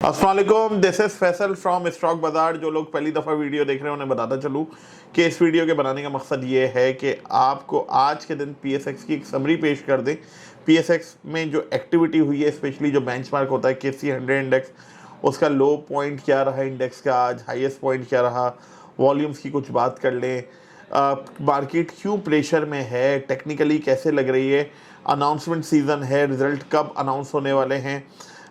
अस्सलाम वालेकुम, this is Faisal from stock बाजार। जो लोग पहली दफ़ा वीडियो देख रहे हैं उन्हें बताता चलूँ कि इस वीडियो के बनाने का मकसद ये है कि आपको आज के दिन पीएसएक्स की एक समरी पेश कर दें। पीएसएक्स में जो एक्टिविटी हुई है, स्पेशली जो बेंचमार्क होता है केसी 100 इंडेक्स, उसका लो पॉइंट क्या रहा इंडेक्स का, आज हाईएस्ट पॉइंट क्या रहा, वॉल्यूम्स की कुछ बात कर लें, मार्केट क्यों प्रेशर में है, टेक्निकली कैसे लग रही है, अनाउंसमेंट सीज़न है, रिज़ल्ट कब अनाउंस होने वाले हैं,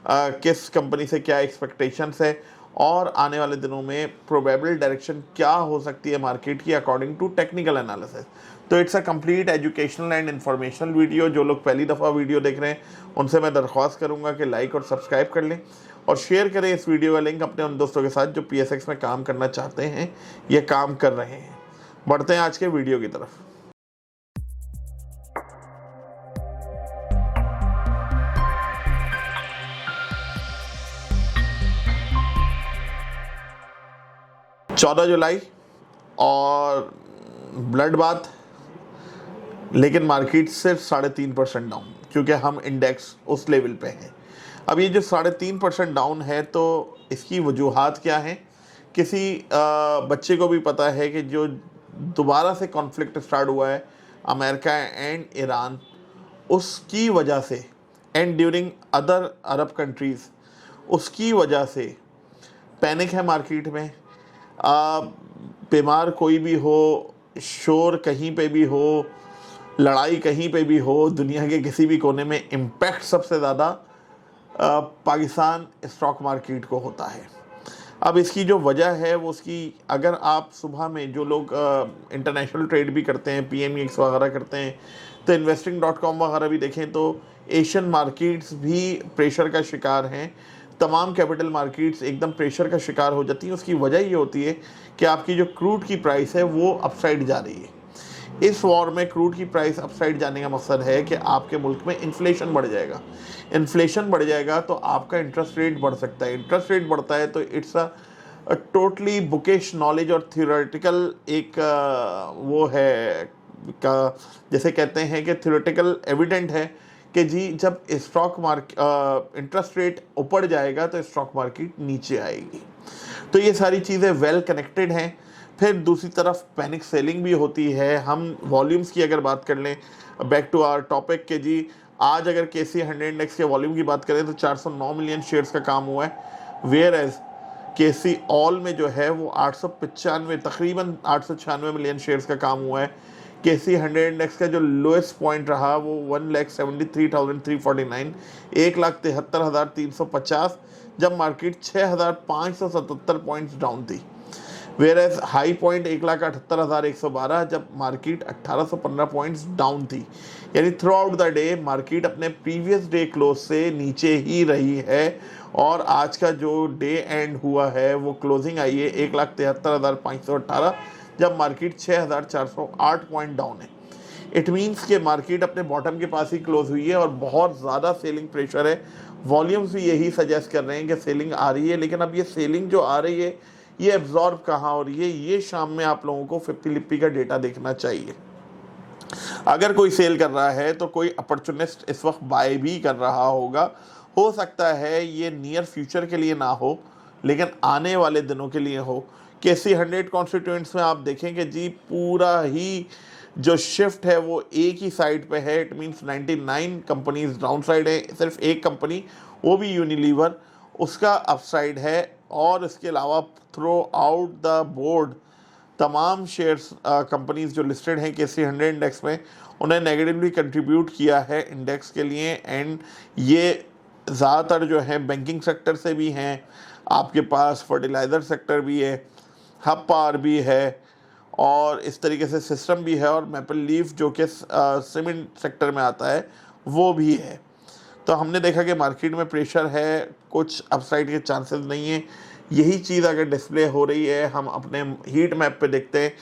किस कंपनी से क्या एक्सपेक्टेशंस है और आने वाले दिनों में प्रोबेबल डायरेक्शन क्या हो सकती है मार्केट की अकॉर्डिंग टू टेक्निकल एनालिसिस। तो it's a complete educational and informational video. जो लोग पहली दफ़ा वीडियो देख रहे हैं उनसे मैं दरख्वास्त करूंगा कि लाइक और सब्सक्राइब कर लें और शेयर करें इस वीडियो का लिंक अपने उन दोस्तों के साथ जो पीएसएक्स में काम करना चाहते हैं या काम कर रहे हैं। बढ़ते हैं आज के वीडियो की तरफ। चौदह जुलाई और ब्लड बाथ, लेकिन मार्केट सिर्फ 3.5% डाउन, क्योंकि हम इंडेक्स उस लेवल पे हैं। अब ये जो 3.5% डाउन है, तो इसकी वजूहात क्या हैं? किसी बच्चे को भी पता है कि जो दोबारा से कॉन्फ्लिक्ट स्टार्ट हुआ है अमेरिका एंड ईरान, उसकी वजह से and during other Arab countries, उसकी वजह से पैनिक है मार्केट में। बीमार कोई भी हो, शोर कहीं पे भी हो, लड़ाई कहीं पे भी हो, दुनिया के किसी भी कोने में इम्पैक्ट सबसे ज़्यादा पाकिस्तान स्टॉक मार्केट को होता है। अब इसकी जो वजह है वो उसकी, अगर आप सुबह में जो लोग इंटरनेशनल ट्रेड भी करते हैं, PMEX वगैरह करते हैं, तो investing.com वगैरह भी देखें तो एशियन मार्केट्स भी प्रेशर का शिकार हैं। तमाम कैपिटल मार्केट्स एकदम प्रेशर का शिकार हो जाती हैं। उसकी वजह ये होती है कि आपकी जो क्रूड की प्राइस है वो अपसाइड जा रही है। इस वॉर में क्रूड की प्राइस अपसाइड जाने का मकसद है कि आपके मुल्क में इन्फ्लेशन बढ़ जाएगा। इन्फ्लेशन बढ़ जाएगा तो आपका इंटरेस्ट रेट बढ़ सकता है। इंटरेस्ट रेट बढ़ता है तो it's a totally bookish knowledge और थियोरेटिकल एक वो है का, जैसे कहते हैं कि थियोरेटिकल एविडेंट है कि जी जब स्टॉक मार्केट इंटरेस्ट रेट ऊपर जाएगा तो स्टॉक मार्केट नीचे आएगी। तो ये सारी चीज़ें वेल कनेक्टेड हैं। फिर दूसरी तरफ पैनिक सेलिंग भी होती है। हम वॉल्यूम्स की अगर बात कर लें, बैक टू आवर टॉपिक के जी, आज अगर केसी 100 इंडेक्स के वॉल्यूम की बात करें तो 409 मिलियन शेयर्स का काम हुआ है, वेयर एज केसी ऑल में जो है वो 895 तकरीबन 896 मिलियन शेयर्स का काम हुआ है। केसी 100 इंडेक्स का जो लोएस्ट पॉइंट रहा वो 1,73,349, 1,73,350, जब मार्केट 6,577 पॉइंट्स डाउन थी। वेयर एज हाई पॉइंट 1,78,112, जब मार्केट 1,815 पॉइंट्स डाउन थी। यानी through out the day market अपने प्रीवियस डे क्लोज से नीचे ही रही है और आज का जो डे एंड हुआ है वो क्लोजिंग आई है 1,73,518, जब मार्केट 6,408 पॉइंट डाउन है। इट मीन्स कि मार्केट अपने बॉटम के पास ही क्लोज हुई है और बहुत ज़्यादा सेलिंग प्रेशर है। वॉल्यूम्स भी यही सजेस्ट कर रहे हैं कि सेलिंग आ रही है, लेकिन अब ये सेलिंग जो आ रही है ये एब्जॉर्ब कहाँ हो रही है, ये शाम में आप लोगों को 50 लिपि का डेटा देखना चाहिए। अगर कोई सेल कर रहा है तो कोई अपॉर्चुनिस्ट इस वक्त बाय भी कर रहा होगा। हो सकता है ये नियर फ्यूचर के लिए ना हो, लेकिन आने वाले दिनों के लिए हो। केसी 100 कॉन्स्टिट्यूएंट्स में आप देखेंगे जी पूरा ही जो शिफ्ट है वो एक ही साइड पे है। It means 99 companies down side है, सिर्फ एक कंपनी, वो भी यूनिलीवर, उसका अपसाइड है। और इसके अलावा थ्रू आउट द बोर्ड तमाम शेयर्स कंपनीज जो लिस्टेड हैं केसी 100 इंडेक्स में, उन्हें नेगेटिवली कंट्रीब्यूट किया है इंडेक्स के लिए। एंड ये ज़्यादातर जो है बैंकिंग सेक्टर से भी हैं, आपके पास फर्टिलाइज़र सेक्टर भी है, हब पावर भी है और इस तरीके से सिस्टम भी है, और मैपल लीफ जो कि सीमेंट सेक्टर में आता है वो भी है। तो हमने देखा कि मार्केट में प्रेशर है, कुछ अपसाइड के चांसेस नहीं है। यही चीज़ अगर डिस्प्ले हो रही है, हम अपने हीट मैप पे देखते हैं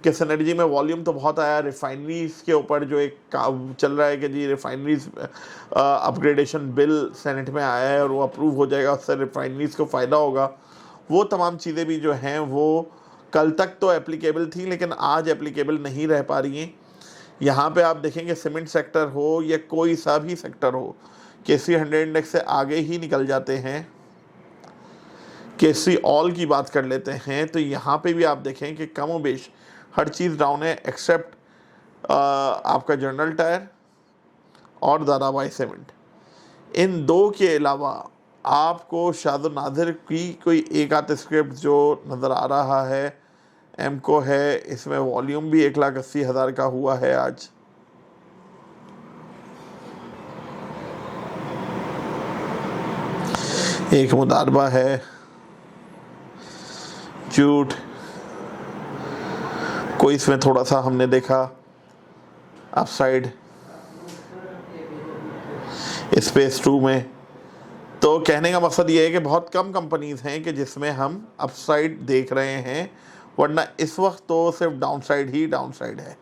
कि सिनर्जी में वॉल्यूम तो बहुत आया। रिफाइनरीज के ऊपर जो एक चल रहा है कि जी रिफाइनरीज अपग्रेडेशन बिल सेनेट में आया है और वो अप्रूव हो जाएगा, उससे रिफाइनरीज को फ़ायदा होगा। वो तमाम चीज़ें भी जो हैं वो कल तक तो एप्लीकेबल थी, लेकिन आज एप्लीकेबल नहीं रह पा रही हैं। यहाँ पे आप देखेंगे सीमेंट सेक्टर हो या कोई सा भी सेक्टर हो, केसी 100 इंडेक्स से आगे ही निकल जाते हैं। केसरी ऑल की बात कर लेते हैं तो यहाँ पे भी आप देखें कि कम बेश हर चीज़ डाउन है एक्सेप्ट आपका जनरल टायर और दाराबाई सीमेंट। इन दो के अलावा आपको शाद नादिर की कोई एक आध स्क्रिप्ट जो नज़र आ रहा है, एमको है, इसमें वॉल्यूम भी 1,80,000 का हुआ है आज। एक मुदारबा है, जूट कोई इसमें थोड़ा सा हमने देखा अपसाइड स्पेस 2 में। तो कहने का मकसद ये है कि बहुत कम कंपनीज हैं कि जिसमें हम अपसाइड देख रहे हैं, वरना इस वक्त तो सिर्फ डाउनसाइड ही डाउनसाइड है।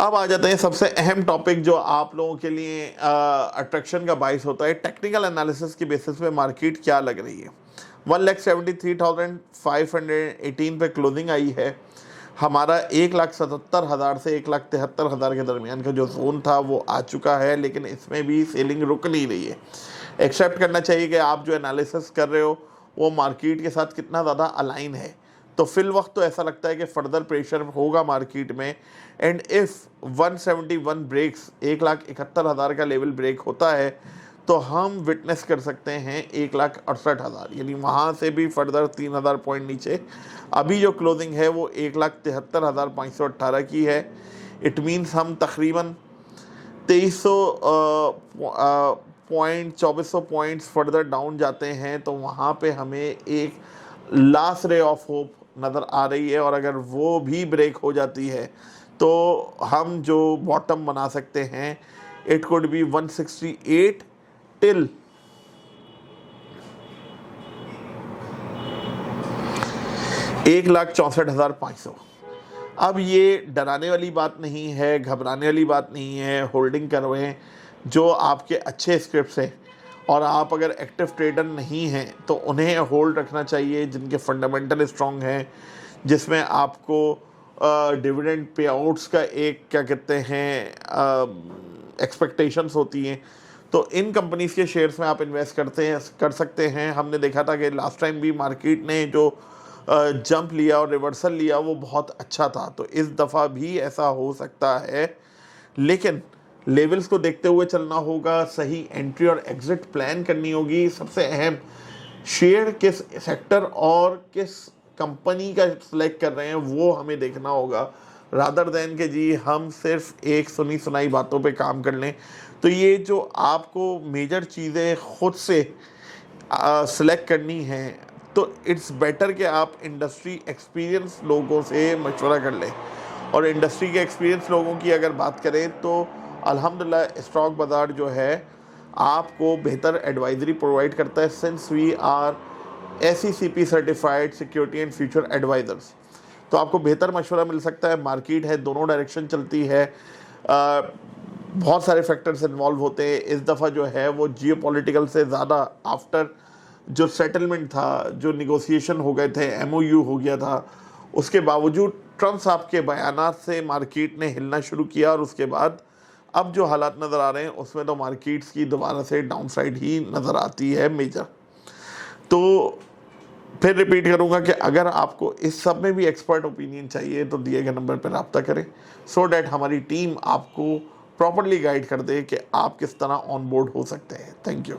अब आ जाते हैं सबसे अहम टॉपिक जो आप लोगों के लिए अट्रैक्शन का बाइस होता है। टेक्निकल एनालिसिस की बेसिस पे मार्केट क्या लग रही है। 1,73,518 पे क्लोजिंग आई है। हमारा 1,77,000 से 1,73,000 के दरमियान का जो जोन था वो आ चुका है, लेकिन इसमें भी सेलिंग रुक नहीं रही है। एक्सेप्ट करना चाहिए कि आप जो एनालिसिस कर रहे हो वो मार्केट के साथ कितना ज़्यादा अलाइन है। तो फिल वक्त तो ऐसा लगता है कि फर्दर प्रेशर होगा मार्केट में। एंड इफ़ 171 ब्रेक्स 1,71,000 का लेवल ब्रेक होता है तो हम विटनेस कर सकते हैं 1,68,000, यानी वहाँ से भी फर्दर 3,000 पॉइंट नीचे। अभी जो क्लोजिंग है वो 1,73,518 की है। इट मीन्स हम तकरीबन 2,300 पॉइंट 2,400 पॉइंट्स फर्दर डाउन जाते हैं, तो वहाँ पे हमें एक लास्ट रे ऑफ होप नज़र आ रही है। और अगर वो भी ब्रेक हो जाती है तो हम जो बॉटम बना सकते हैं, इट कुड बी 168 टिल 1,64,500। अब ये डराने वाली बात नहीं है, घबराने वाली बात नहीं है। होल्डिंग करवें जो आपके अच्छे स्क्रिप्ट्स हैं, और आप अगर एक्टिव ट्रेडर नहीं हैं तो उन्हें होल्ड रखना चाहिए जिनके फंडामेंटल स्ट्रॉन्ग हैं, जिसमें आपको डिविडेंड पे आउट्स का एक क्या कहते हैं एक्सपेक्टेशंस होती हैं। तो इन कंपनीज के शेयर्स में आप इन्वेस्ट कर सकते हैं। हमने देखा था कि लास्ट टाइम भी मार्केट ने जो जंप लिया और रिवर्सल लिया वो बहुत अच्छा था, तो इस दफ़ा भी ऐसा हो सकता है। लेकिन लेवल्स को देखते हुए चलना होगा, सही एंट्री और एग्जिट प्लान करनी होगी। सबसे अहम, शेयर किस सेक्टर और किस कंपनी का सिलेक्ट कर रहे हैं वो हमें देखना होगा, रादर देन के जी हम सिर्फ एक सुनी सुनाई बातों पे काम कर लें। तो ये जो आपको मेजर चीज़ें खुद से सिलेक्ट करनी हैं, तो इट्स बेटर कि आप इंडस्ट्री एक्सपीरियंस लोगों से मशवरा कर लें। और इंडस्ट्री के एक्सपीरियंस लोगों की अगर बात करें तो अल्हम्दुलिल्लाह स्टॉक बाज़ार जो है आपको बेहतर एडवाइजरी प्रोवाइड करता है, since we are SECP certified security and future advisors. तो आपको बेहतर मशवरा मिल सकता है। मार्केट है, दोनों डायरेक्शन चलती है, बहुत सारे फैक्टर्स इन्वॉल्व होते हैं। इस दफ़ा जो है वो जियोपॉलिटिकल से ज़्यादा आफ्टर जो सेटलमेंट था, जो निगोसिएशन हो गए थे, MOU हो गया था, उसके बावजूद ट्रम्प साहब के बयानात से मार्केट ने हिलना शुरू किया। और उसके बाद अब जो हालात नज़र आ रहे हैं उसमें तो मार्केट्स की दोबारा से डाउनसाइड ही नज़र आती है मेजर। तो फिर रिपीट करूंगा कि अगर आपको इस सब में भी एक्सपर्ट ओपिनियन चाहिए तो दिए गए नंबर पर रब्ता करें, सो डैट हमारी टीम आपको प्रॉपर्ली गाइड कर दे कि आप किस तरह ऑन बोर्ड हो सकते हैं। Thank you.